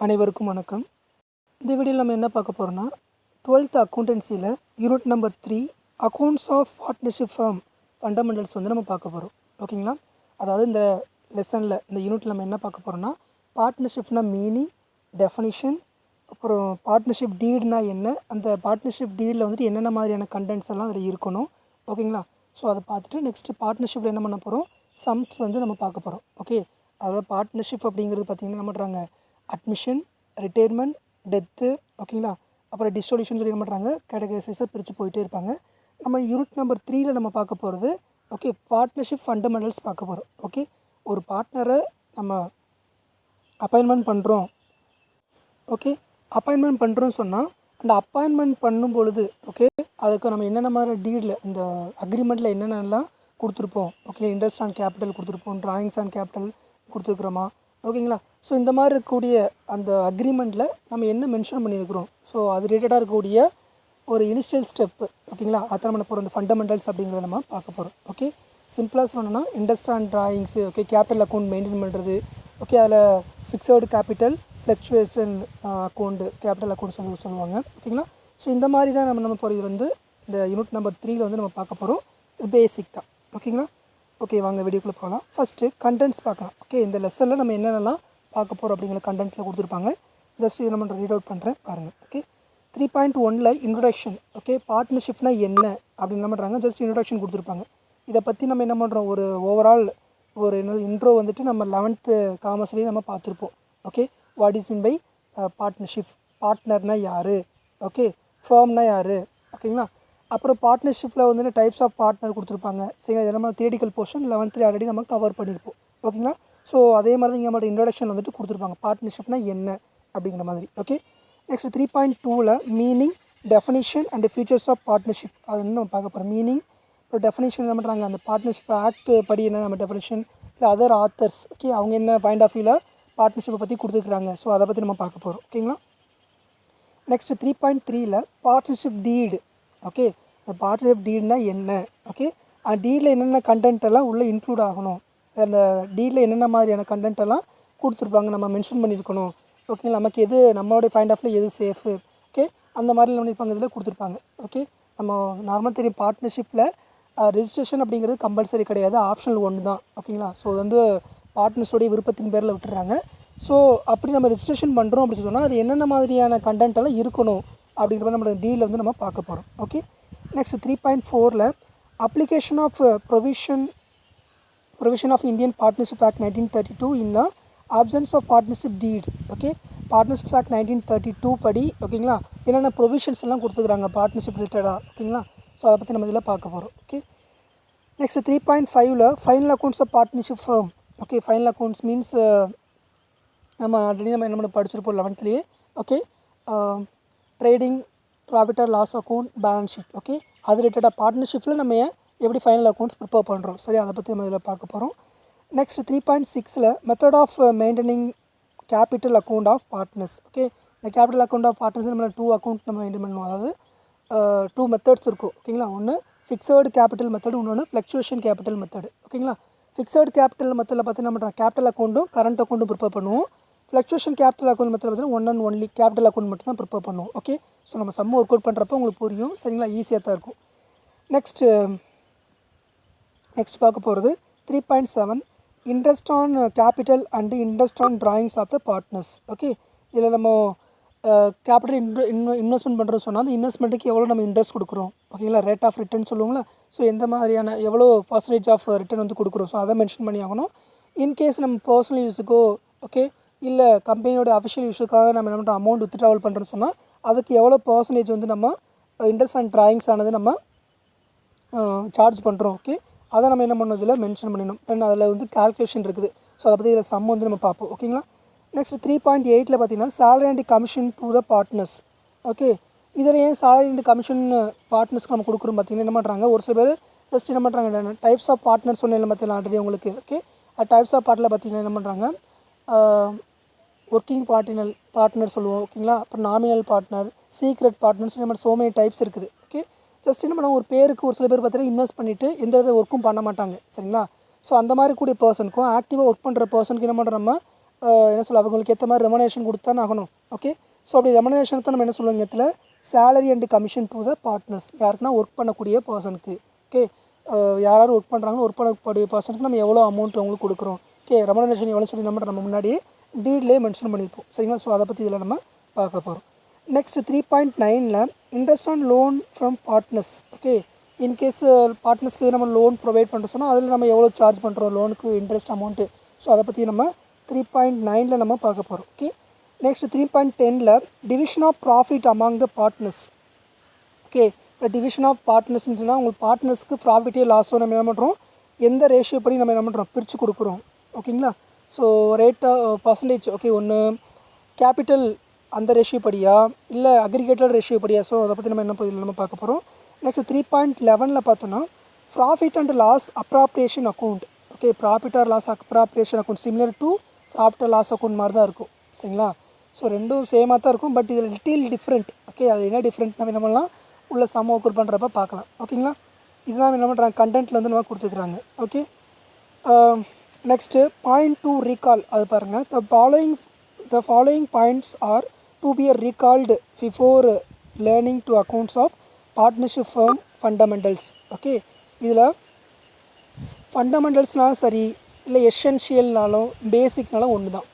அனைவருக்கும் வணக்கம். இந்த வீடியோவில் நம்ம என்ன பார்க்க போகிறோம்னா 12th அக்கௌண்டன்சியில் unit number 3 accounts of partnership form fundamentals வந்து நம்ம பார்க்க போகிறோம். ஓகேங்களா? அதாவது இந்த லெசனில் இந்த யூனிட்டில் நம்ம என்ன பார்க்க போகிறோம்னா பார்ட்னர்ஷிப்னா மீனிங், டெஃபனிஷன், அப்புறம் பார்ட்னர்ஷிப் டீட்னா என்ன, அந்த பார்ட்னர்ஷிப் டீடில் வந்துட்டு என்னென்ன மாதிரியான கண்டென்ட்ஸ் எல்லாம் அதில் இருக்கணும். ஓகேங்களா? ஸோ அதை பார்த்துட்டு நெக்ஸ்ட்டு பார்ட்னர்ஷிப்பில் என்ன பண்ண போகிறோம், சம்ஸ் வந்து நம்ம பார்க்க போகிறோம். ஓகே, அதாவது பார்ட்னர்ஷிப் அப்படிங்கிறது பார்த்திங்கன்னா என்ன பண்ணுறாங்க, அட்மிஷன், ரிட்டையர்மெண்ட், டெத்து, ஓகேங்களா, அப்புறம் டிஸ்சொல்யூஷன் சொல்லி என்ன பண்ணுறாங்க கேட்டகரைஸை பிரித்து போயிட்டே இருப்பாங்க. நம்ம யூனிட் நம்பர் 3ல் நம்ம பார்க்க போகிறது ஓகே பார்ட்னர்ஷிப் ஃபண்டமெண்டல்ஸ் பார்க்க போகிறோம். ஓகே, ஒரு பார்ட்னரை நம்ம அப்பாயின்மெண்ட் பண்ணுறோம். ஓகே, அப்பாயின்மெண்ட் பண்ணுறோன்னு சொன்னால் அந்த அப்பாயின்மெண்ட் பண்ணும் பொழுது ஓகே அதுக்கு நம்ம என்னென்ன மாதிரி டீடில் இந்த அக்ரிமெண்ட்டில் என்னென்னலாம் கொடுத்துருப்போம். ஓகே, இன்ட்ரெஸ்ட் ஆன் கேபிட்டல் கொடுத்துருப்போம், ட்ராயிங்ஸ் ஆன் கேபிட்டல் கொடுத்துருக்குறோமா, ஓகேங்களா. ஸோ இந்த மாதிரி இருக்கக்கூடிய அந்த அக்ரிமெண்ட்டில் நம்ம என்ன மென்ஷன் பண்ணியிருக்கிறோம், ஸோ அது ரிலேட்டடாக இருக்கக்கூடிய ஒரு இனிஷியல் ஸ்டெப்பு, ஓகேங்களா, அதை நம்ம போகிறோம் இந்த ஃபண்டமெண்டல்ஸ் அப்படிங்கிறத நம்ம பார்க்க போகிறோம். ஓகே, சிம்பிளாக சொல்லணும்னா interest on drawings, okay, capital account maintain பண்ணுறது, ஓகே, அதில் fixed capital, fluctuation account, capital account சொல்லுவாங்க. ஓகேங்களா. ஸோ இந்த மாதிரி தான் நம்ம போகிறது வந்து இந்த யூனிட் நம்பர் 3ல் வந்து நம்ம பார்க்க போகிறோம். பேசிக் தான். ஓகேங்களா. ஓகே, வாங்க வீடியோக்குள்ளே போகலாம். ஃபஸ்ட்டு கண்டென்ட்ஸ் பார்க்கலாம். ஓகே, இந்த லெசனில் நம்ம என்னென்னலாம் பார்க்க போகிறோம் அப்படிங்கிற கண்டென்ட்டில் கொடுத்துருப்பாங்க. ஜஸ்ட் இதை நம்ம ரீட் அவுட் பண்ணுறேன் பாருங்கள். ஓகே, 3.1ல் இன்ட்ரொடக்ஷன். ஓகே, பார்ட்னர்ஷிப்னா என்ன அப்படின்னு என்ன பண்ணுறாங்க, ஜஸ்ட் இன்ட்ரொடக்ஷன் கொடுத்துருப்பாங்க. இதை பற்றி நம்ம என்ன பண்ணுறோம், ஒரு ஓவரால் ஒரு என்ன இன்ட்ரோ வந்துட்டு நம்ம 11th காமர்ஸ்லேயே நம்ம பார்த்துருப்போம். Okay, what is mean by partnership, பார்ட்னர்னால் யார், ஓகே, ஃபர்ம்னா யார், ஓகேங்களா. அப்புறம் பார்ட்னர்ஷிப்பில் வந்து டைப்ஸ் ஆஃப் பார்ட்னர் கொடுத்துருப்பாங்க. சரிங்களா, இது நம்ம தியரிட்டிக்கல் போர்ஷன் 11th ஆல்ரெடி நம்ம கவர் பண்ணியிருப்போம். ஓகேங்களா. ஸோ அதே மாதிரி தான் இங்கே நம்மளோட இன்ட்ரொடக்ஷன் வந்துட்டு கொடுத்துருப்பாங்க, பார்ட்னர்ஷிப்னா என்ன அப்படிங்கிற மாதிரி. ஓகே, நெக்ஸ்ட் 3.2ல் meaning, definition and features of partnership அது இன்னும் நம்ம பார்க்க போகிறோம். மீனிங், இப்போ டெஃபனிஷன் என்ன பண்ணுறாங்க, அந்த பார்ட்னர்ஷிப் ஆக்ட் படி என்ன நம்ம டெஃபனிஷன், இல்லை அதர் ஆத்தர்ஸ் ஓகே அவங்க என்ன பாயிண்ட் ஆஃப் வியூவில் பார்ட்னர்ஷிப்பை பற்றி கொடுத்துருக்குறாங்க, ஸோ அதை பற்றி நம்ம பார்க்க போகிறோம். ஓகேங்களா. நெக்ஸ்ட் 3.3ல் பார்ட்னர்ஷிப் டீடு. ஓகே, அந்த பார்ட்னர்ஷிப் டீட்னா என்ன, ஓகே, அந்த டீடில் என்னென்ன கண்டென்ட் எல்லாம் உள்ளே இன்க்ளூட் ஆகணும், அந்த டீடில் என்னென்ன மாதிரியான கண்டென்ட் எல்லாம் கொடுத்துருப்பாங்க நம்ம மென்ஷன் பண்ணியிருக்கணும். ஓகேங்களா, நமக்கு எது நம்மளுடைய பாயிண்ட் ஆஃப் வியூ எது சேஃபு, ஓகே, அந்த மாதிரி பண்ணியிருப்பாங்க, இதில் கொடுத்துருப்பாங்க. ஓகே, நம்ம நார்மலாக தெரியும் பார்ட்னர்ஷிப்பில் ரெஜிஸ்ட்ரேஷன் அப்படிங்கிறது கம்பல்சரி கிடையாது, ஆப்ஷனல் ஒன்று தான். ஓகேங்களா. ஸோ அது வந்து பார்ட்னர்ஸோடைய விருப்பத்தின் பேரில் விட்டுறாங்க. ஸோ அப்படி நம்ம ரெஜிஸ்ட்ரேஷன் பண்ணுறோம் அப்படின்னு சொன்னால் அது என்னென்ன மாதிரியான கண்டென்ட் எல்லாம் இருக்கணும் அப்படிங்கிற மாதிரி நம்மளோட டீலில் வந்து நம்ம பார்க்க போகிறோம். ஓகே, நெக்ஸ்ட் 3.4ல் application of provision of Indian partnership act 1932 in absence of partnership deed. Okay, partnership act 1932 படி ஓகேங்களா என்னென்ன ப்ரொவிஷன்ஸ் எல்லாம் கொடுத்துக்கிறாங்க பார்ட்னர்ஷிப் ரிலேட்டடாக. ஓகேங்களா. ஸோ அதை பற்றி நம்ம இதில் பார்க்க போகிறோம். ஓகே, நெக்ஸ்ட் 3.5ல் final accounts of partnership firm. Okay, final accounts means நம்ம ஆல்ரெடி நம்ம என்ன படிச்சிருப்போம் 11th. Okay, trading, profit or loss account, balance sheet. Okay, அது ரிலேட்டடாக பார்ட்னர்ஷிப்பில் நம்ம எப்படி ஃபைனல் அக்கௌண்ட்ஸ் ப்ரிப்பேர் பண்ணுறோம், சரி, அதை பற்றி நம்ம இதில் பார்க்க போகிறோம். நெக்ஸ்ட் 3.6ல் method of maintaining capital account of partners. Okay, இந்த கேபிட்டல் அக்கௌண்ட் ஆஃப் பார்ட்னர்ஸ் நம்ம 2 அக்கௌண்ட் நம்ம மெயின்டைன் பண்ணுவோம். அதாவது 2 மெத்தட்ஸ் இருக்கும். ஓகேங்களா, ஒன்று ஃபிக்ஸடு கேபிட்டல் மெத்தடு, இன்னொன்று ஃப்ளக்சுவேஷன் கேபிட்டல் மெத்தடு. ஓகேங்களா, ஃபிக்ஸடு கேபிட்டல் மெத்தடில் பார்த்து நம்ம கேபிட்டல் அக்கௌண்ட்டும் கரண்ட் அக்கௌண்ட்டும் ப்ரிப்பேர் பண்ணுவோம். ஃப்ளக்சுவேஷன் கேபிட்டல் அக்கௌண்ட் மெத்தடில் பார்த்தீங்கன்னா one and only capital account மட்டும் தான் ப்ரிப்பேர் பண்ணுவோம். ஓகே, ஸோ நம்ம சம்ம ஒர்க் அவுட் பண்ணுறப்போ உங்களுக்கு புரியும். சரிங்களா, ஈஸியாக தான் இருக்கும். நெக்ஸ்ட் பார்க்க போகிறது 3.7 interest on capital and interest on drawings of the partners. Okay, இதில் நம்ம கேபிட்டல் இன்வெஸ்ட்மெண்ட் பண்ணுறோம் சொன்னால் அந்த இன்வெஸ்ட்மெண்ட்டுக்கு எவ்வளோ நம்ம இன்ட்ரெஸ்ட் கொடுக்குறோம், ஓகேங்களா, ரேட் ஆஃப் ரிட்டர்ன் சொல்லுவோங்களா. ஸோ எந்த மாதிரியான எவ்வளோ பர்சன்டேஜ் ஆஃப் ரிட்டர்ன் வந்து கொடுக்குறோம், ஸோ அதை மென்ஷன் பண்ணி ஆகணும். இன்கேஸ் நம்ம பர்சனல் யூஸுக்கோ ஓகே இல்லை கம்பெனியோட அஃபிஷியல் யூஸுக்காக நம்ம என்ன பண்ணுறோம் அமௌண்ட் வித்ட்ராவல் பண்ணுறோன்னு சொன்னால் அதுக்கு எவ்வளோ பர்சன்டேஜ் வந்து நம்ம இன்ட்ரெஸ்ட் அண்ட் ட்ராயிங்ஸ் ஆனது நம்ம சார்ஜ் பண்ணுறோம். ஓகே, அதை நம்ம என்ன பண்ணதில் மென்ஷன் பண்ணிடணும். தென் அதில் வந்து கால்குலேஷன் இருக்குது. ஸோ அதை பற்றி இதில் சம் வந்து நம்ம பார்ப்போம். ஓகேங்களா. நெக்ஸ்ட் 3.8ல் பார்த்தீங்கன்னா salary and commission to the partners. Okay, இதில் ஏன் சேலரி அண்ட் கமிஷன் பார்ட்னர்ஸ்க்கு நம்ம கொடுக்குறோம் பார்த்தீங்கன்னா என்ன பண்ணுறாங்க, ஒரு சில பேர் ஜஸ்ட் என்ன பண்ணுறாங்க டைப்ஸ் ஆஃப் பார்ட்னர்ஸ் சொன்னேன் பார்த்தீங்கன்னா ஆல்ரெடி உங்களுக்கு. ஓகே, டைப்ஸ் ஆஃப் பார்ட்டில் பார்த்தீங்கன்னா என்ன பண்ணுறாங்க, ஒர்க்கிங் பார்ட்னர் சொல்லுவோம். ஓகேங்களா, அப்புறம் நாமினல் பார்ட்னர், சீக்ரெட் பார்ட்னர்ஸ், இந்த மாதிரி சோ மெனி டைப்ஸ் இருக்குது. ஓகே, ஜஸ்ட் என்ன பண்ணுவோம், ஒரு பேருக்கு ஒரு சில பேர் பார்த்தீங்கன்னா இன்வெஸ்ட் பண்ணிவிட்டு எந்த வித ஒர்க்கும் பண்ண மாட்டாங்க. சரிங்களா. ஸோ அந்த மாதிரி கூடிய பர்சனுக்கும் ஆக்டிவாக ஒர்க் பண்ணுற பர்சனுக்கு என்ன பண்ணுறோம், நம்ம என்ன சொல்ல அவங்களுக்கு ஏற்ற மாதிரி ரெமனேஷன் கொடுத்தானே ஆகணும். ஓகே, ஸோ அப்படி ரெமனேஷனுக்கு தான் நம்ம என்ன சொல்லுவோம் இடத்துல salary and commission to the partners. யாருக்குன்னா ஒர்க் பண்ணக்கூடிய பர்சனுக்கு. ஓகே, யாராவது ஒர்க் பண்ணுறாங்களோ ஒர்க் பண்ணக்கூடிய பர்சனுக்கு நம்ம எவ்வளோ அமௌண்ட் அவங்களுக்கு கொடுக்குறோம். ஓகே, ரெமனேஷன் எவ்வளோ சொல்லி நம்ம முன்னாடியே டீட்லேயே மென்ஷன் பண்ணியிருப்போம். சரிங்களா, ஸோ அதை பற்றி இதில் நம்ம பார்க்க போகிறோம். நெக்ஸ்ட் 3.9ல் interest on loan from partners. Okay, in case பார்ட்னர்ஸ்க்கு நம்ம லோன் ப்ரொவைட் பண்ணுற சொன்னால் அதில் நம்ம எவ்வளோ சார்ஜ் பண்ணுறோம் லோனுக்கு இன்ட்ரெஸ்ட் அமௌண்ட்டு. ஸோ அதை பற்றி நம்ம 3.9ல் நம்ம பார்க்க போகிறோம். ஓகே, நெக்ஸ்ட் 3.10ல் division of profit among the partners. Okay, இப்போ டிவிஷன் ஆஃப் பார்ட்னர்ஸ்னு சொன்னால் உங்களுக்கு பார்ட்னர்ஸ்க்கு ப்ராஃபிட்டே லாஸோ நம்ம என்ன பண்ணுறோம் எந்த ரேஷியோ படி நம்ம என்ன பண்ணுறோம் பிரித்து கொடுக்குறோம். ஓகேங்களா, ஸோ பர்சன்டேஜ். ஓகே, ஒன்று கேபிட்டல் அந்த ரேஷியோ படியா இல்லை அக்ரிகேட்டட் ரேஷியோ படியா. ஸோ அதை பற்றி நம்ம என்ன இதில் நம்ம பார்க்க போகிறோம். நெக்ஸ்ட் 3.11ல் பார்த்தோன்னா profit and loss appropriation account. Okay, profit or loss appropriation account similar to profit or loss account மாதிரி தான் இருக்கும். சரிங்களா, ஸோ ரெண்டும் சேமாக தான் இருக்கும், பட் இதில் லிட்டில் டிஃப்ரெண்ட். ஓகே, அது என்ன டிஃப்ரெண்ட் நம்ம என்ன பண்ணலாம் உள்ள சம் ஒர்க் பண்ணுறப்ப பார்க்கலாம். ஓகேங்களா, இதுதான் என்ன பண்ணுறாங்க கண்டென்ட்டில் வந்து நம்ம கொடுத்துருக்குறாங்க. Okay, next point to recall அது பாருங்கள். The following points are to be recalled before learning to accounts of partnership firm fundamentals. Okay, இதில் ஃபண்டமெண்டல்ஸ்னாலும் சரி இல்லை எசென்ஷியல்னாலும் பேசிக்னாலும் ஒன்று தான்.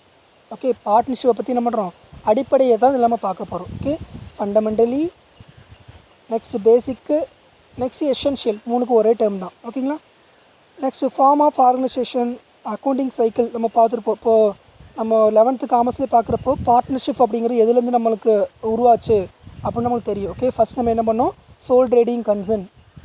ஓகே, பார்ட்னர்ஷிப்பை பற்றி என்ன பண்ணுறோம் அடிப்படையை தான் இல்லாமல் பார்க்க போகிறோம். Okay, fundamentally, next basic, next essential, மூணுக்கு ஒரே டேர்ம் தான். ஓகேங்களா, next form of organisation accounting cycle நம்ம பார்த்துருப்போம். இப்போது நம்ம 11th காமர்ஸ்லேயே பார்க்குறப்போ பார்ட்னர்ஷிப் அப்படிங்கிறது எதுலேருந்து நம்மளுக்கு உருவாச்சு அப்படின்னு நம்மளுக்கு தெரியும். ஓகே, ஃபஸ்ட் நம்ம என்ன பண்ணோம் sole trading concern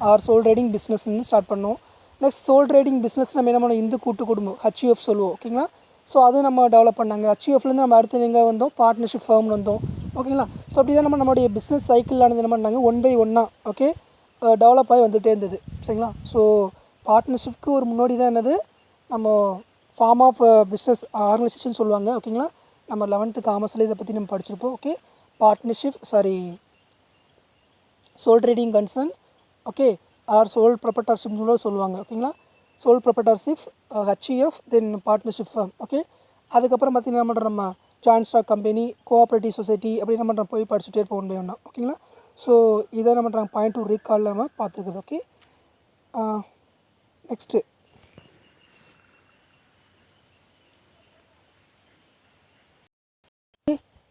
or sole trading பிஸ்னஸ்ன்னு ஸ்டார்ட் பண்ணோம். நெக்ஸ்ட் சோல் ட்ரேடிங் பிஸ்னஸ் நம்ம என்ன பண்ணோம் இந்து கூட்டு குடும்பம் HUF சொல்லுவோம். ஓகேங்களா, ஸோ அதுவும் நம்ம டெவலப் பண்ணாங்க. HUFலேருந்து நம்ம அடுத்து எங்கே வந்தோம் பார்ட்னர்ஷிப் ஃபர்ம்னு வந்தோம். ஓகேங்களா, ஸோ அப்படி தான் நம்மளுடைய பிஸ்னஸ் சைக்கிளானது என்ன பண்ணாங்க 1 by 1 ஓகே டெவலப் ஆகி வந்துகிட்டே இருந்தது. சரிங்களா, ஸோ பார்ட்னர்ஷிப்க்கு ஒரு முன்னாடி தான் என்னது நம்ம ஃபார்ம் ஆஃப் பிஸ்னஸ் ஆர்கனைசேஷன் சொல்லுவாங்க. ஓகேங்களா, நம்ம 11th காமர்ஸில் இதை பற்றி நம்ம படிச்சிருப்போம். Okay, partnership sole trading concern. Okay, or sole ப்ரொப்ரைட்டர்ஷிப்னு சொல்லுவாங்க. ஓகேங்களா, sole proprietorship HUF then partnership firm. Okay, அதுக்கப்புறம் பார்த்திங்கன்னா என்ன பண்ணுறோம் நம்ம joint stock company cooperative society அப்படி என்ன பண்ணுறோம் போய் படிச்சுட்டே இருப்போம் 1 by 1. ஓகேங்களா, ஸோ இதை என்ன பண்ணுறாங்க பாயிண்ட் டு ரீகாலில் நம்ம பார்த்துக்குது. ஓகே, நெக்ஸ்ட்டு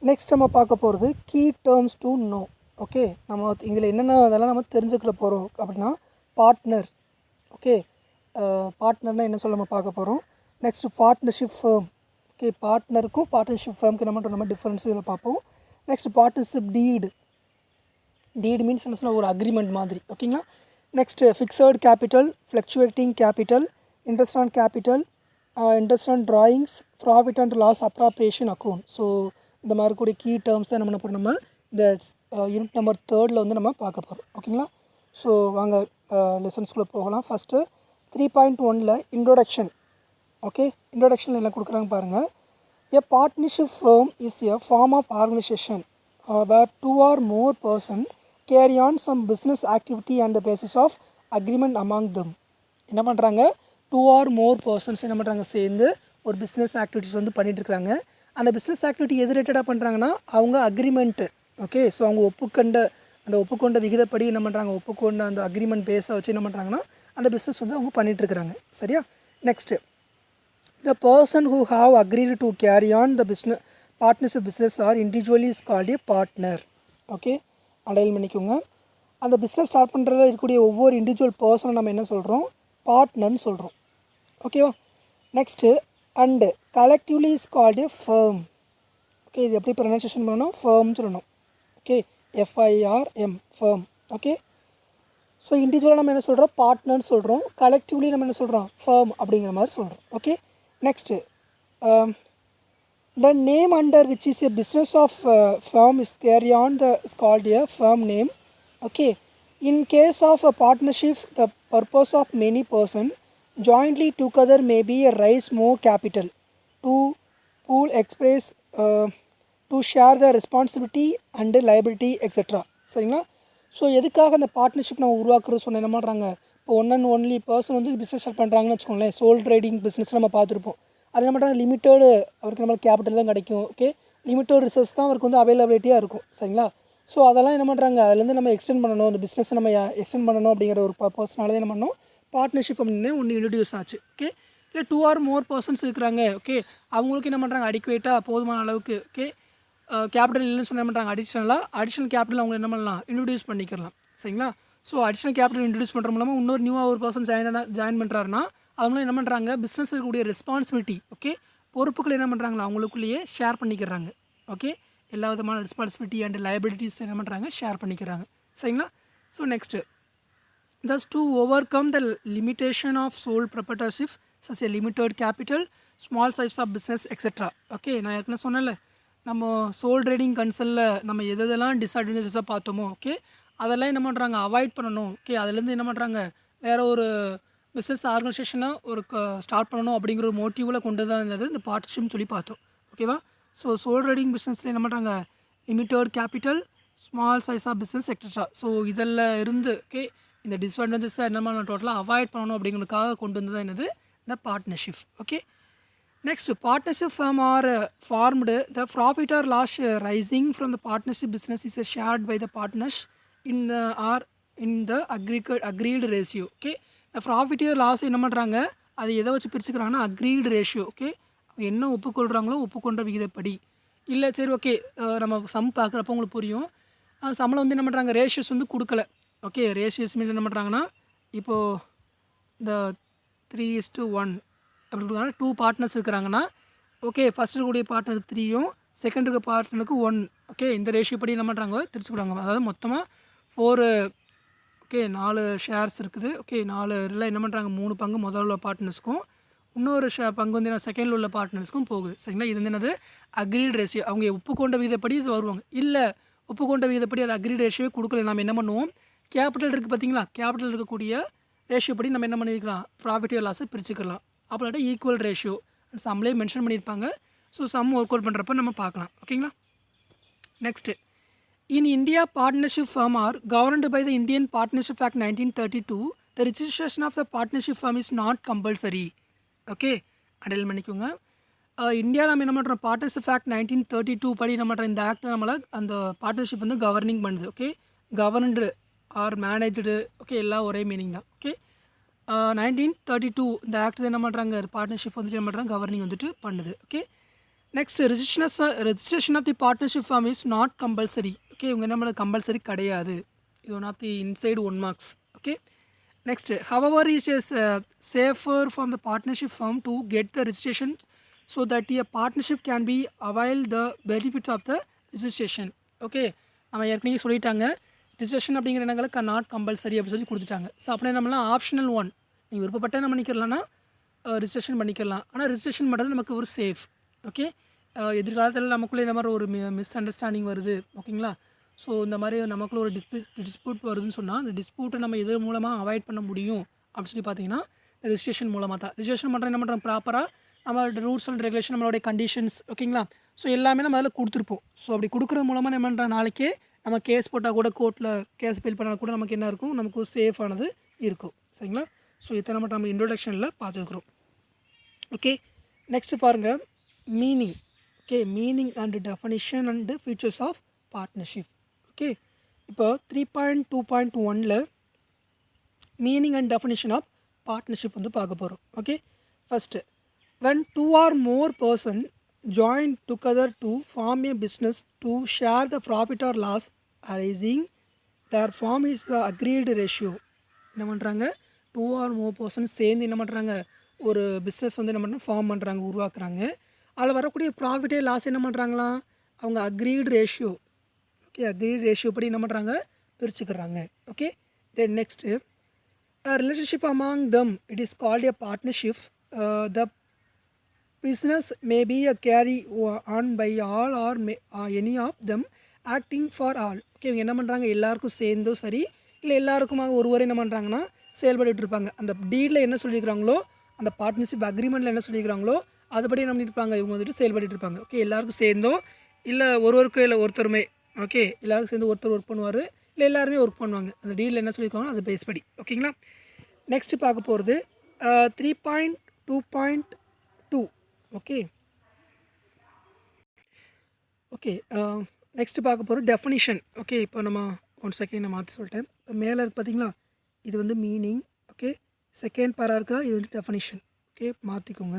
நெக்ஸ்ட் நம்ம பார்க்க போகிறது key terms to know. Okay, நம்ம இதில் என்னென்ன அதெல்லாம் நம்ம தெரிஞ்சுக்கிற போகிறோம் அப்படின்னா பார்ட்னர். ஓகே, பார்ட்னர்னால் என்ன சொல்ல நம்ம பார்க்க போகிறோம். Next partnership firm. ஓகே, பார்ட்னருக்கும் பார்ட்னர்ஷிப் ஃபர்முக்கு நம்ம டிஃப்ரென்ஸ் இதில் பார்ப்போம். நெக்ஸ்ட் பார்ட்னர்ஷிப் டீடு மீன்ஸ் என்ன சொல்ல ஒரு அக்ரிமெண்ட் மாதிரி. ஓகேங்களா, next fixed capital, fluctuating capital, interest on capital, interest on drawings, profit and loss appropriation account. So இந்த மாதிரி கூடிய கீ டேர்ம்ஸ் தான் நம்ம இந்த யூனிட் நம்பர் 3ல் வந்து நம்ம பார்க்க போகிறோம். ஓகேங்களா, ஸோ வாங்க லெசன்ஸ்குள்ளே போகலாம். ஃபஸ்ட்டு 3.1ல் இன்ட்ரோடக்ஷன். ஓகே, இன்ட்ரோடக்ஷனில் என்ன கொடுக்குறாங்க பாருங்கள். A partnership firm is a form of organisation where 2 or more person carry on some business activity on the basis of agreement among them. என்ன பண்ணுறாங்க 2 or more persons என்ன பண்ணுறாங்க சேர்ந்து ஒரு பிஸ்னஸ் ஆக்டிவிட்டிஸ் வந்து பண்ணிகிட்ருக்காங்க. அந்த பிஸ்னஸ் ஆக்டிவிட்டி எது ரிலேட்டடாக பண்ணுறாங்கன்னா அவங்க அக்ரிமெண்ட்டு. ஓகே, ஸோ அவங்க ஒப்புக்கொண்ட விகிதப்படி என்ன பண்ணுறாங்க ஒப்புக்கொண்ட அந்த அக்ரிமெண்ட் பேஸை வச்சு என்ன பண்ணுறாங்கன்னா அந்த பிஸ்னஸ் வந்து அவங்க பண்ணிகிட்ருக்குறாங்க. சரியா, next the person who have agreed to carry on the partnership business or individually is called a partner. Okay, அடையல் பண்ணிக்கோங்க. அந்த பிஸ்னஸ் ஸ்டார்ட் பண்ணுறதுல இருக்கக்கூடிய ஒவ்வொரு இண்டிவிஜுவல் பர்சனும் நம்ம என்ன சொல்கிறோம் பார்ட்னர்னு சொல்கிறோம். ஓகேவா, next and collectively is called a firm. Okay, இது எப்படி ப்ரொனன்சியேஷன் பண்ணணும் ஃபர்ம்னு சொல்லணும். Okay, FIRM firm. Okay, so இண்டிவிஜுவலாக நம்ம என்ன சொல்கிறோம் பார்ட்னர்னு சொல்கிறோம், கலெக்டிவ்லி நம்ம என்ன சொல்கிறோம் ஃபர்ம் அப்படிங்கிற மாதிரி சொல்கிறோம். Okay, next the name under which is a business of firm is carry on is called a firm name. Okay, in case of a partnership the purpose of many person jointly together may be a raise more capital to pool express to share the responsibility and liability etc. சரிங்களா, so எதுக்காக அந்த partnership நம்ம உருவாக்குறது சொன்ன என்ன பண்ணுறாங்க இப்போ one and only person வந்து பிஸ்னஸ் ஸ்டார்ட் பண்ணுறாங்கன்னு வச்சுக்கோங்களேன். சோல் ட்ரேடிங் பிஸ்னஸ் நம்ம பார்த்துருப்போம். அது என்ன பண்ணுறாங்க லிமிட்டடு அவருக்கு நம்மளுக்கு கேபிட்டல் தான் கிடைக்கும். ஓகே, லிமிட்டட் ரிசோர்ஸ் தான் அவருக்கு வந்து அவைலபிலிட்டியாக இருக்கும். சரிங்களா? ஸோ அதெல்லாம் என்ன பண்ணுறாங்க, அதுலேருந்து நம்ம எக்ஸ்டெண்ட் பண்ணணும், இந்த பிஸ்னஸை நம்ம எக்ஸ்டெண்ட் பண்ணணும் அப்படிங்கிற ஒரு பர்பஸ்னால என்ன பண்ணணும், பார்ட்னர்ஷிப் அப்படின்னு ஒன்று இன்ட்ரடியூஸ் ஆச்சு. ஓகே, இல்லை 2 or more பர்சன்ஸ் இருக்கிறாங்க. ஓகே, அவங்களுக்கு என்ன பண்ணுறாங்க அடிக்குவேட்டாக போதுமான அளவுக்கு ஓகே கேபிட்டல் இல்லைன்னு சொன்ன என்ன பண்ணுறாங்க அடிஷ்னல் கேபிட்டல் அவங்க என்ன பண்ணலாம் இன்ட்ரடியூஸ் பண்ணிக்கலாம். சரிங்களா? ஸோ அடிஷ்னல் கேபிட்டல் இன்ட்ரடியூஸ் பண்ணுற மூலமாக இன்னொரு நியூவாக ஒரு பர்சன் ஜாயின் பண்ணுறாருன்னா அது மூலம் என்ன பண்ணுறாங்க பிஸ்னஸ் இருக்கக்கூடிய ரெஸ்பான்சிபிலிட்டி ஓகே பொறுப்புகள் என்ன பண்ணுறாங்களா அவங்களுக்குள்ளேயே ஷேர் பண்ணிக்கிறாங்க. ஓகே, எல்லா விதமான ரெஸ்பான்சிபிலிட்டி அண்ட் லைபிலிட்டிஸ் என்ன பண்ணுறாங்க ஷேர் பண்ணிக்கிறாங்க. சரிங்களா? So next thus to overcome the limitation of sole proprietorship such as limited capital, small size of business etc. Okay, நான் ஏற்கனவே சொன்னேன்ல நம்ம சோல் ட்ரேடிங் கன்சல்ல நம்ம எதெல்லாம் டிஸ்அட்வான்டேஜஸாக பார்த்தோமோ ஓகே அதெல்லாம் என்ன பண்ணுறாங்க அவாய்ட் பண்ணணும். ஓகே, அதுலேருந்து என்ன பண்ணுறாங்க வேறு ஒரு பிஸ்னஸ் ஆர்கனைசேஷனை ஒரு ஸ்டார்ட் பண்ணணும் அப்படிங்கிற ஒரு மோட்டிவில் கொண்டு தான் இருந்தது இந்த பார்ட்னர்ஷிப்னு சொல்லி பார்த்தோம். ஓகேவா? ஸோ சோல் ட்ரேடிங் பிஸ்னஸில் என்ன பண்ணுறாங்க limited capital, small size of business etcetera. So இதில் இருந்து ஓகே இந்த டிஸ்அட்வான்டேஜஸை என்ன பண்ணணும் டோட்டலாக அவாய்ட் பண்ணணும் அப்படிங்கிறதுக்காக கொண்டு வந்தது என்னது இந்த partnership. Okay, next partnership firm are formed, the profit or loss rising from the partnership business is shared by the partners in the agreed ratio. Okay, the profit or loss என்ன பண்ணுறாங்க அது எதை வச்சு பிரிச்சுக்கிறாங்கன்னா agreed ratio. ஓகே, என்ன ஒப்புக்கொள்கிறாங்களோ ஒப்புக்கொண்ட விகிதப்படி இல்லை சரி okay நம்ம சம் பார்க்குறப்போ உங்களுக்கு புரியும். சம்பளம் வந்து என்ன பண்ணுறாங்க ரேஷியோஸ் வந்து கொடுக்கல. ஓகே, ரேஷியோஸ் மீன்ஸ் என்ன பண்ணுறாங்கன்னா இப்போது இந்த 3:1 அப்படி இருக்காங்க 2 பார்ட்னர்ஸ் இருக்கிறாங்கன்னா ஓகே ஃபஸ்ட் இருக்கக்கூடிய பார்ட்னர் 3யும் செகண்ட் இருக்க பார்ட்னருக்கு 1. ஓகே, இந்த ரேஷியோ படி என்ன பண்ணுறாங்க திருச்சிக்கிடுவாங்க. அதாவது மொத்தமாக 4 ஓகே 4 ஷேர்ஸ் இருக்குது. ஓகே 4 என்ன பண்ணுறாங்க 3 பங்கு முதல்ல உள்ள பார்ட்னர்ஸ்க்கும் இன்னொரு பங்கு வந்து செகண்டில் உள்ள பார்ட்னர்ஸ்க்கும் போகுது. சரிங்களா? இது என்னது அக்ரீட் ரேஷியோ. அவங்க ஒப்புக்கொண்ட விகிதப்படி இது வருவாங்க. இல்லை ஒப்புக்கொண்ட விகிதப்படி அது அக்ரீட் ரேஷியோ கொடுக்கல நம்ம என்ன பண்ணுவோம் கேபிட்டல் இருக்குது பார்த்தீங்களா, கேபிட்டல் இருக்கக்கூடிய ரேஷியோ படி நம்ம என்ன பண்ணிக்கலாம் ப்ராஃபிட் ஆர் லாஸை பிரிச்சுக்கலாம். அப்போ ஈக்குவல் ரேஷியோ சம்லேயே மென்ஷன் பண்ணியிருப்பாங்க. ஸோ சம் ஒர்க் அவுட் பண்ணுறப்ப நம்ம பார்க்கலாம். ஓகேங்களா? Next in India partnership form are governed by the Indian partnership act 1932. The registration of the partnership form is not compulsory. Okay, அடையல் பண்ணிக்கோங்க. இந்தியாவில் நம்ம என்ன பண்ணுறோம் பார்ட்னர்ஷிப் ஆக்ட் 1932 படி என்ன பண்ணுறோம் இந்த ஆக்ட் நம்மளை அந்த பார்ட்னர்ஷிப் வந்து கவர்னிங் பண்ணுது. Okay, governed or managed okay எல்லாம் ஒரே மீனிங் தான். ஓகே, 1932 இந்த ஆக்ட் என்ன பண்ணுறாங்க பார்ட்னர்ஷிப் வந்துட்டு என்ன பண்ணுறாங்க கவர்னிங் வந்துட்டு பண்ணுது. Okay, next registration of the partnership form is not compulsory. Okay, இவங்க என்ன பண்ண கம்பல்சரி கிடையாது. இது one of the inside 1 marks. Okay, next however is is safer form the partnership form to get the registration so that a partnership can be avail the benefits of the registration. Okay, நம்ம ஏற்கனவே சொல்லிட்டாங்க registration அப்படிங்கிற எண்ணங்களுக்கு not compulsory அப்படின்னு சொல்லி கொடுத்துட்டாங்க. So அப்படியே நம்மளாம் ஆப்ஷனல் 1 நீங்கள் விருப்பப்பட்ட நம்ம பண்ணிக்கிறலாம்னா ரிஜிஸ்ட்ரேஷன் பண்ணிக்கலாம். ஆனால் ரிஜிஸ்ட்ரேஷன் பண்ணுறது நமக்கு ஒரு சேஃப். ஓகே, எதிர்காலத்தில் நமக்குள்ளே இந்த மாதிரி ஒரு மிஸ் அண்டர்ஸ்டாண்டிங் வருது. ஓகேங்களா? ஸோ இந்த மாதிரி நமக்குள்ளே ஒரு டிஸ்பியூட் வருதுன்னு சொன்னால் அந்த டிஸ்பியூட்டை நம்ம எது மூலமாக அவாய்ட் பண்ண முடியும் அப்படின்னு சொல்லி பார்த்தீங்கன்னா ரிஜிஸ்ட்ரேஷன் மூலமாக தான். ரிஜிஸ்ட்ரேஷன் பண்ணுற என்ன பண்ணுறோம் ப்ராப்பராக நம்மளோட ரூல்ஸ் அண்ட் ரெகுலேஷன் நம்மளுடைய கண்டிஷன்ஸ் ஓகேங்களா ஸோ எல்லாமே நம்ம அதில் கொடுத்துருப்போம். ஸோ அப்படி கொடுக்குறது மூலமாக என்ன பண்ணுற நாளைக்கே நம்ம கேஸ் போட்டால் கூட கோர்ட்டில் கேஸ் ஃபைல் பண்ணால் கூட நமக்கு என்ன இருக்கும் நமக்கு ஒரு சேஃபானது இருக்கும். சரிங்களா? ஸோ இத்தனை மட்டும் நம்ம இன்ட்ரோடக்ஷனில் பார்த்துருக்குறோம். ஓகே, நெக்ஸ்ட்டு பாருங்கள் meaning. Okay, meaning and definition and features of partnership. Okay, இப்போ 3.2.1 meaning and definition of partnership வந்து பார்க்க போகிறோம். Okay, first when 2 or more person join together to form a business to share the profit or loss arising their form is the agreed ratio. என்ன பண்ணுறாங்க 2 or more person சேர்ந்து என்ன பண்ணுறாங்க ஒரு business வந்து என்ன பண்ணுறாங்க ஃபார்ம் பண்ணுறாங்க உருவாக்குறாங்க. அதில் வரக்கூடிய ப்ராஃபிட்டே லாஸ் என்ன பண்ணுறாங்களா அவங்க agreed ratio. Okay, agreed ratio படி என்ன பண்ணுறாங்க பிரிச்சுக்கிறாங்க. Okay, then next relationship among them it is called a partnership. The business may be a carry on by all or any of them acting for all. Okay, இவங்க என்ன பண்ணுறாங்க எல்லாருக்கும் சேர்ந்தும் சரி இல்லை எல்லாருக்குமாக ஒருவரை என்ன பண்ணுறாங்கன்னா செயல்பட்டு இருப்பாங்க. அந்த டீலில் என்ன சொல்லியிருக்கிறாங்களோ அந்த பார்ட்னர்ஷிப் அக்ரிமெண்ட்டில் என்ன சொல்லியிருக்கிறாங்களோ அதுபடி என்ன பண்ணியிருப்பாங்க இவங்க வந்துட்டு செயல்பட்டு இருப்பாங்க. ஓகே, எல்லாருக்கும் சேர்ந்தோம் இல்லை ஒருவருக்கும் இல்லை ஒருத்தருமே ஓகே எல்லாருக்கும் சேர்ந்து ஒருத்தர் ஒர்க் பண்ணுவார் இல்லை எல்லாருமே ஒர்க் பண்ணுவாங்க. அந்த டீலில் என்ன சொல்லியிருக்காங்களோ அது பேஸ் படி. ஓகேங்களா? நெக்ஸ்ட்டு பார்க்க போகிறது 3.2.2 ஓகே ஓகே நெக்ஸ்ட்டு பார்க்க போகிறோம் டெஃபனிஷன். ஓகே, இப்போ நம்ம ஒன் செகண்ட் நான் மாற்றி சொல்லிட்டேன். இப்போ மேலே இருக்கு பார்த்தீங்களா, இது வந்து மீனிங். ஓகே, செகண்ட் பேரா இருக்கா, இது வந்து டெஃபனிஷன். ஓகே, மாற்றிக்கோங்க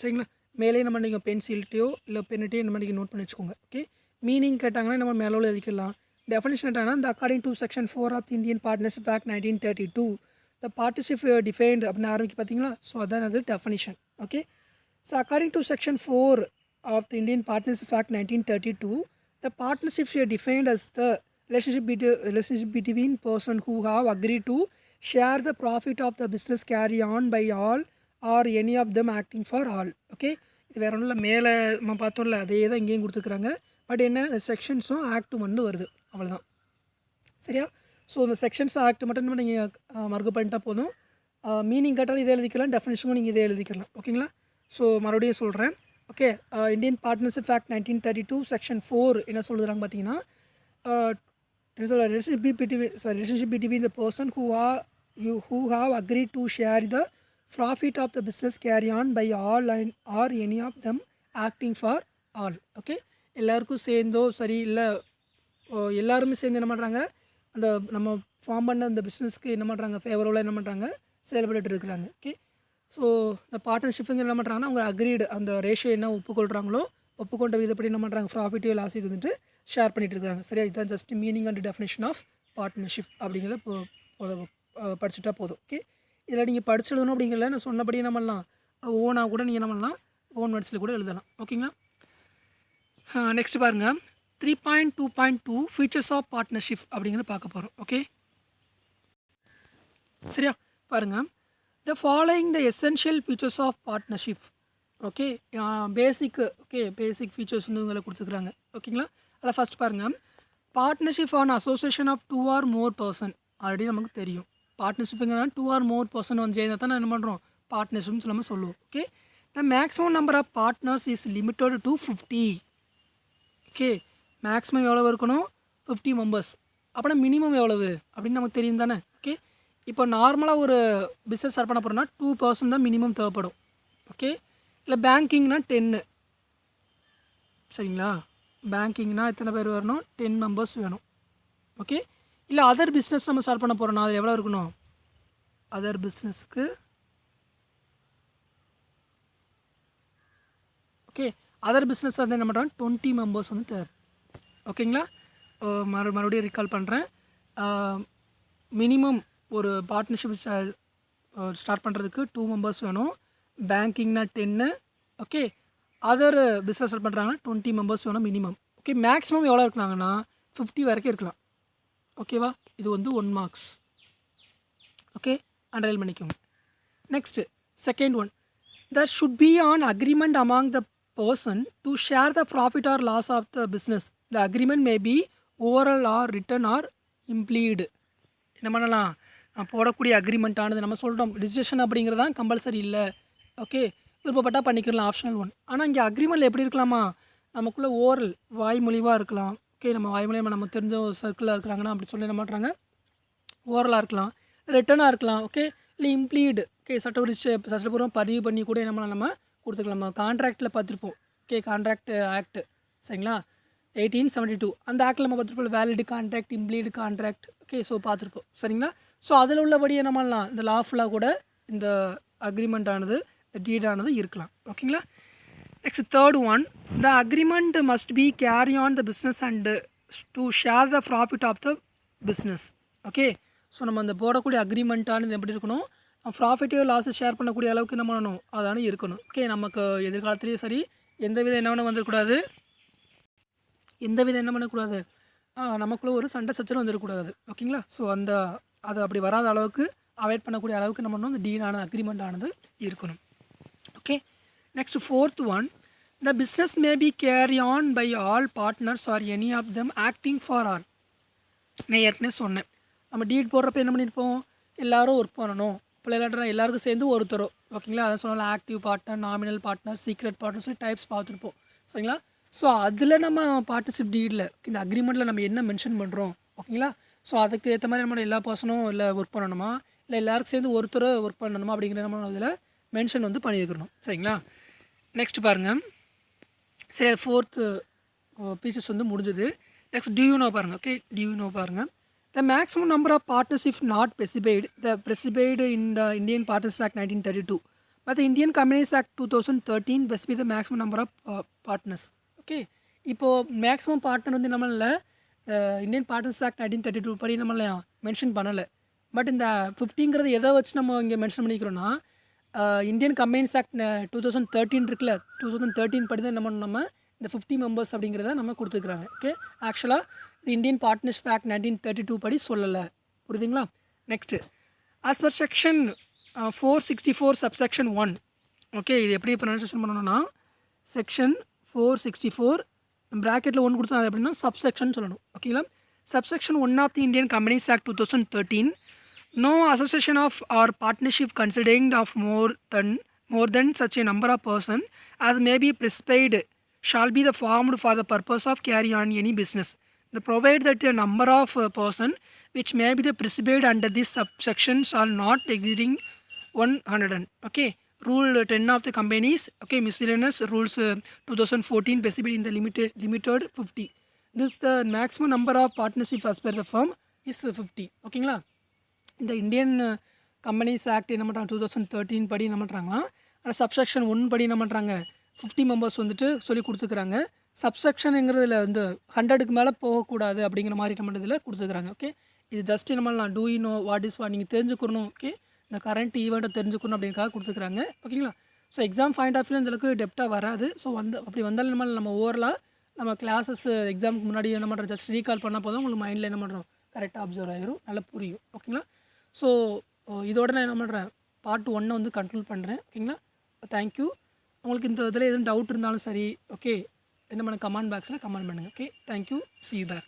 சரிங்களா. மேலே நம்ம நீங்கள் பென்சில்ட்டையோ இல்லை பென்னிட்டையோ இந்த மாதிரி நோட் பண்ணி வச்சுக்கோங்க. ஓகே, மீனிங் கேட்டாங்கன்னா நம்ம மேலே உள்ள எழுதிக்கலாம். டெஃபனிஷன் என்னன்னா, இந்த according to section 4 of the Indian partnership act 1932 the partnership defined அப்படின்னு ஆரம்பிக்கு பார்த்தீங்களா. ஸோ அதான் அது definition. Okay, so according to section 4 of the Indian Partnership Act 1932, the partnership is defined as the relationship between persons who have agreed to share the profit of the business carry on by all or any of them acting for all. Okay, இது வேறு ஒன்றும் இல்லை, மேலே நம்ம பார்த்தோம்ல அதே தான் இங்கேயும் கொடுத்துருக்குறாங்க. பட் என்ன செக்ஷன்ஸும் ஆக்டும் வந்து வருது, அவ்வளோதான். சரியா. ஸோ இந்த செக்ஷன்ஸ் ஆக்ட் மட்டும் நம்ம நீங்கள் மறுக்க பண்ணிட்டா போதும். மீனிங் கேட்டாலும் இதே எழுதிக்கலாம், டெஃபினிஷனும் நீங்கள் இதே எழுதிக்கலாம். ஓகேங்களா. ஸோ மறுபடியும் சொல்கிறேன். Okay, Indian partnership act 1932 section 4 என்ன சொல்கிறாங்க பார்த்தீங்கன்னா, relationship between the person who have agreed to share the profit of the business carry on by all and or any of them acting for all. Okay, எல்லாருக்கும் சேர்ந்தோ சரி இல்லை எல்லாருமே சேர்ந்து என்ன பண்ணுறாங்க, அந்த நம்ம ஃபார்ம் பண்ண அந்த பிஸ்னஸ்க்கு என்ன பண்ணுறாங்க, ஃபேவரபுளாக என்ன பண்ணுறாங்க, செயல்பட்டு இருக்கிறாங்க. ஓகே, ஸோ இந்த பார்ட்னர்ஷிப்புங்க என்ன பண்ணுறாங்கன்னா, அவங்க அக்ரீடு அந்த ரேஷியோ என்ன ஒப்புக்கொள்கிறாங்களோ ஒப்புக்கொண்ட விதப்படி என்ன பண்ணுறாங்க, ப்ராஃபிட்டோ லாஸ் இது வந்துட்டு ஷேர் பண்ணிகிட்டு இருக்காங்க. சரியா, இதுதான் just meaning and definition of partnership அப்படிங்கிறத படிச்சுட்டா போதும். ஓகே, இதில் நீங்கள் படிச்சு எழுதணும் அப்படிங்கிறத நான் சொன்னபடி என்ன பண்ணலாம், ஓனாக கூட நீங்கள் என்ன பண்ணலாம், ஓன் வேர்ட்ஸில் கூட எழுதலாம். ஓகேங்களா. நெக்ஸ்ட் பாருங்கள், 3.2.2 ஃபீச்சர்ஸ் ஆஃப் பார்ட்னர்ஷிப் அப்படிங்கிறத பார்க்க போகிறோம். ஓகே, சரியா, பாருங்கள். The following the essential features of partnership. Okay, basic features வந்து உங்களை கொடுத்துருக்குறாங்க. ஓகேங்களா. அதில் ஃபஸ்ட் பாருங்கள், partnership on association of 2 or more person. Already நமக்கு தெரியும் பார்ட்னர்ஷிப்புங்கன்னா 2 or more person வந்து சேர்ந்தால் தான் என்ன பண்ணுறோம், பார்ட்னர்ஷிப்னு சொல்லாமல் சொல்லுவோம். Okay, the maximum number of partners is limited to 50. Okay, maximum எவ்வளோ இருக்கணும், 50 மெம்பர்ஸ். அப்படின்னா மினிமம் எவ்வளவு அப்படின்னு நமக்கு தெரியும் தானே. ஓகே, இப்போ நார்மலாக ஒரு பிஸ்னஸ் ஸ்டார்ட் பண்ண போகிறோம்னா 2 person தான் மினிமம் தேவைப்படும். ஓகே, இல்லை பேங்கிங்னா 10. சரிங்களா, பேங்கிங்னா எத்தனை பேர் வரணும், 10 members வேணும். ஓகே, இல்லை அதர் பிஸ்னஸ் நம்ம ஸ்டார்ட் பண்ண போகிறோம்னா அது எவ்வளோ இருக்கணும், அதர் பிஸ்னஸ்க்கு ஓகே அதர் பிஸ்னஸ் தான் என்ன பண்ணுறாங்க, 20 members வந்து தேவை. ஓகேங்களா. மறுபடியும் ரிகால் பண்ணுறேன். மினிமம் ஒரு பார்ட்னர்ஷிப் ஸ்டார்ட் பண்ணுறதுக்கு 2 members வேணும். பேங்கிங்னா 10. ஓகே, அதர் பிஸ்னஸ் ஸ்டார்ட் பண்ணுறாங்கன்னா 20 members வேணும் மினிமம். ஓகே, மேக்ஸிமம் எவ்வளோ இருக்கிறாங்கன்னா 50 வரைக்கும் இருக்கலாம். ஓகேவா, இது வந்து 1 marks. ஓகே, அண்டர்லைன் பண்ணிக்கோங்க. Next second one, there should be an agreement among the person to share the profit or loss of the business. The agreement may be oral or written or implied. என்ன பண்ணலாம், போடக்கூடிய agreement ஆனது நம்ம சொல்கிறோம் registration அப்படிங்கிறது தான் compulsory இல்லை. Okay, விருப்பப்பட்டால் பண்ணிக்கலாம், ஆப்ஷனல் ஒன். ஆனால் இங்கே அக்ரிமெண்ட்டில் எப்படி இருக்கலாமா, நமக்குள்ளே ஓரல் வாய்மொழிவாக இருக்கலாம். ஓகே, நம்ம வாய்மொழியாக நம்ம தெரிஞ்ச ஒரு சர்க்கிளாக இருக்கிறாங்கன்னா அப்படி சொல்லி என்ன பண்ணுறாங்க, ஓரலாக இருக்கலாம், ரிட்டனாக இருக்கலாம். ஓகே, இல்லை இம்ப்ளீடு. ஓகே, சட்டப்பூர்வம் பதிவு பண்ணி கூட நம்ம கொடுத்துக்கலாம். நம்ம கான்ட்ராக்டில் பார்த்துருப்போம். ஓகே, கான்ட்ராக்ட் ஆக்ட் சரிங்களா, 1872 அந்த ஆக்டில் நம்ம பார்த்துருப்போம், valid contract, implied contract. Okay, so பார்த்துருப்போம் சரிங்களா. ஸோ அதில் உள்ளபடி என்ன பண்ணலாம், இந்த லாஃபுல்லாக கூட இந்த அக்ரிமெண்ட் ஆனது, இந்த டீட் ஆனது இருக்கலாம். ஓகேங்களா. Next third one, the agreement must be carry on the business and to share the profit of the business. Okay, so நம்ம அந்த போடக்கூடிய அக்ரிமெண்ட்டானது எப்படி இருக்கணும், ப்ராஃபிட்டோ லாஸை ஷேர் பண்ணக்கூடிய அளவுக்கு என்ன பண்ணணும், அதான இருக்கணும். ஓகே, நமக்கு எதிர்காலத்துலேயும் சரி எந்தவித என்ன வந்துடக்கூடாது, எந்தவித என்ன பண்ணக்கூடாது, நமக்குள்ளே ஒரு சண்டை சச்சரவு வந்துடக்கூடாது. ஓகேங்களா. ஸோ அது அப்படி வராத அளவுக்கு அவாய்ட் பண்ணக்கூடிய அளவுக்கு நம்ம அந்த டீலான அக்ரிமெண்ட் ஆனது இருக்கணும். Okay, next fourth one, the business may be carry on by all partners or any of them acting for all. நான் ஏற்கனவே சொன்னேன், நம்ம டீட் போடுறப்ப என்ன பண்ணியிருப்போம், எல்லோரும் ஒர்க் பண்ணணும், இப்போ எல்லாருக்கும் சேர்ந்து ஒருத்தரும். ஓகேங்களா, அதை சொன்னாலும் active partner, nominal partner, secret partner சொல்லி டைப்ஸ் பார்த்துருப்போம். சரிங்களா. ஸோ அதில் நம்ம பார்ட்னர்ஷிப் டீடில் இந்த அக்ரிமெண்ட்டில் நம்ம என்ன மென்ஷன் பண்ணுறோம். ஓகேங்களா. ஸோ அதுக்கு ஏற்ற மாதிரி நம்ம எல்லா பர்சனும் இல்லை ஒர்க் பண்ணணுமா, இல்லை எல்லாருக்கும் சேர்ந்து ஒருத்தர் ஒர்க் பண்ணணுமா அப்படிங்கிற நம்ம இதில் மென்ஷன் வந்து பண்ணியிருக்கணும். சரிங்களா? நெக்ஸ்ட் பாருங்கள். சரி, ஃபோர்த்து பீசஸ் வந்து முடிஞ்சது. நெக்ஸ்ட் டியூனோ பாருங்கள். ஓகே, டியூனோ பாருங்கள். The maximum number of partners if not specified in the Indian partners act 1932 but the Indian companies act 2013 specify the maximum number of partners. Okay, இப்போது maximum partner வந்து நம்மள Indian partners act 1932 படி நம்மள mention பண்ணலை. But இந்த 50ங்கிறது எதை வச்சு நம்ம இங்கே மென்ஷன் பண்ணிக்கிறோன்னா, இந்தியன் கம்பெனிஸ் ஆக்ட் 2013 இருக்குல்ல, 2013 படி தான் நம்ம இந்த 50 மெம்பர்ஸ் அப்படிங்கிறத நம்ம கொடுத்துருக்குறாங்க. ஓகே, ஆக்சுவலாக இது இந்தியன் பார்ட்னர்ஷிப் ஆக்ட் 1932 படி சொல்லலை. புரியுதுங்களா? Next as per section 464 subsection 1. Okay, இது எப்படி ப்ரொனன்சியேஷன் பண்ணணும்னா செக்ஷன் 464 ப்ராக்கெட்டில் 1 கொடுத்தா அது எப்படின்னா சப்செக்ஷன் சொல்லணும். ஓகேங்களா? Subsection 1 of the Indian companies act 2013. No association of or partnership considering of more than such a number of persons as may be prescribed shall be the formed for the purpose of carry on any business. The provide that the number of person which may be the prescribed under this subsection shall not exceeding 100. Okay, rule 10 of the companies. Okay, miscellaneous rules 2014 specified in the limited 50. This the maximum number of partnership as per the firm is 50. ஓகேங்களா? இந்த Indian companies act என்ன பண்ணுறாங்க 2013 படி என்ன பண்ணுறாங்கன்னா, ஆனால் subsection 1 படி என்ன பண்ணுறாங்க 50 மெம்பர்ஸ் வந்துட்டு சொல்லி கொடுத்துக்கிறாங்க. சப்செக்ஷனுங்கிறதுல வந்து 100க்கு மேலே போகக்கூடாது அப்படிங்கிற மாதிரி நம்ம இதில் கொடுத்துக்கிறாங்க. ஓகே, இது ஜஸ்ட் நம்ம to you know what is நீங்கள் தெரிஞ்சுக்கணும். ஓகே, இந்த கரண்ட் ஈவெண்ட்டை தெரிஞ்சுக்கணும் அப்படிங்கிறக்காக கொடுத்துக்கிறாங்க. ஓகேங்களா? So exam point of view இந்தளவுக்கு டெப்த்தாக வராது. ஸோ அப்படி வந்தாலும் நம்ம ஓவரலாக நம்ம கிளாஸஸ் எக்ஸாமுக்கு முன்னாடி என்ன பண்ணுறோம் ஜஸ்ட் ரீகால் பண்ணால் போதும், உங்களுக்கு மைண்டில் என்ன பண்ணுறோம் கரெக்டாக அப்சர்வ் ஆகிரும், நல்லா புரியும். ஓகேங்களா? ஸோ இதோட நான் என்ன பண்ணுறேன் பார்ட் 1 வந்து கண்ட்ரோல் பண்ணுறேன். ஓகேங்களா? தேங்க்யூ. உங்களுக்கு இந்த இதில் எதுவும் டவுட் இருந்தாலும் சரி, ஓகே, என்ன பண்ண கமெண்ட் பாக்ஸில் கமெண்ட் பண்ணுங்கள். Okay, thank you, see you back.